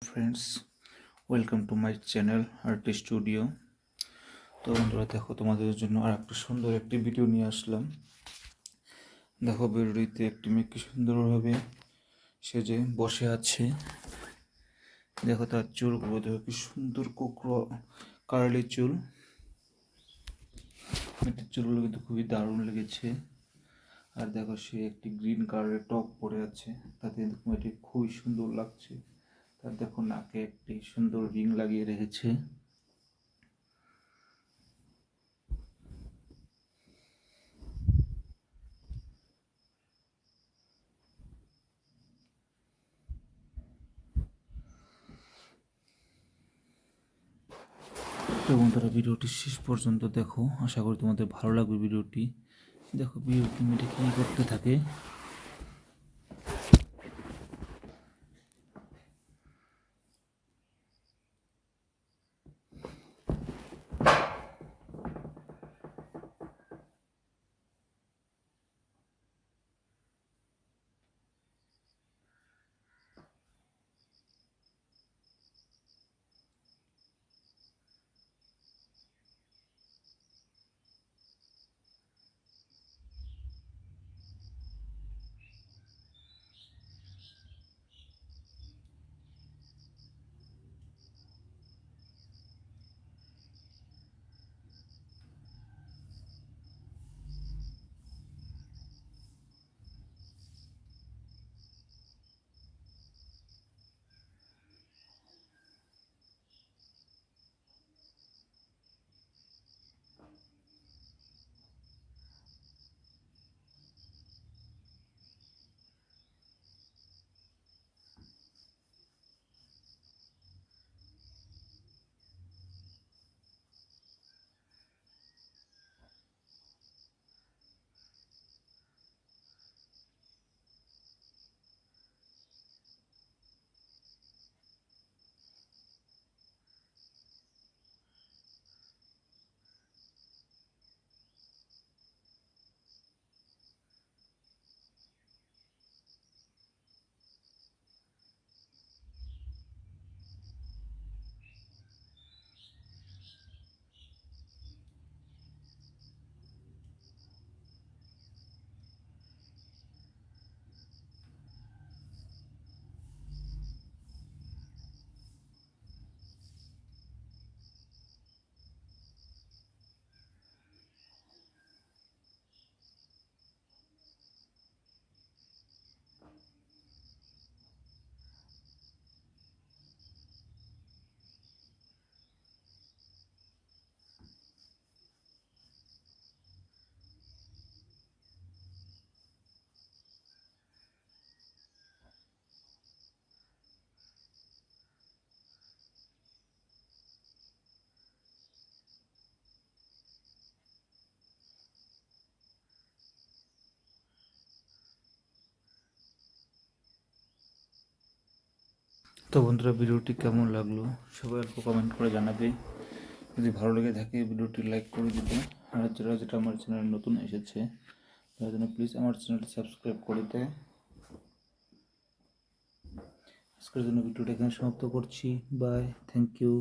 Friends, welcome to my channel art studio. তো বন্ধুরা দেখো, তোমাদের জন্য আর একটা সুন্দর একটি ভিডিও নিয়ে আসলাম। দেখো ভিডিওটিতে একটি মেয়ে কি সুন্দরভাবে সেজে বসে আছে। দেখো তার চুলগুলো, দেখো কি সুন্দর কোকড়ো কার্লি চুল। মেয়েটির চুলগুলো কিন্তু খুবই দারুণ লেগেছে। আর দেখো সে একটি গ্রিন কালারের টপ পরে আছে, তাতে কিন্তু মেয়েটি খুবই সুন্দর লাগছে। তার দেখো নাকে একটি সুন্দর রিং লাগিয়ে রেখেছে। তো বন্ধুরা, ভিডিওটি শেষ পর্যন্ত দেখো, আশা করি তোমাদের ভালো লাগবে ভিডিওটি। দেখো ভিডিওটি মেয়েটি কী করতে থাকে। তো বন্ধুরা, ভিডিওটি কেমন লাগলো সবাই অল্প কমেন্ট করে জানাবে। যদি ভালো লেগে থাকে ভিডিওটি লাইক করে দিবে। আর যারা যেটা আমার চ্যানেলে নতুন এসেছে তার জন্য প্লিজ আমার চ্যানেলটি সাবস্ক্রাইব করে দেয়। আজকের জন্য ভিডিওটা এখানে সমাপ্ত করছি। Bye, thank you.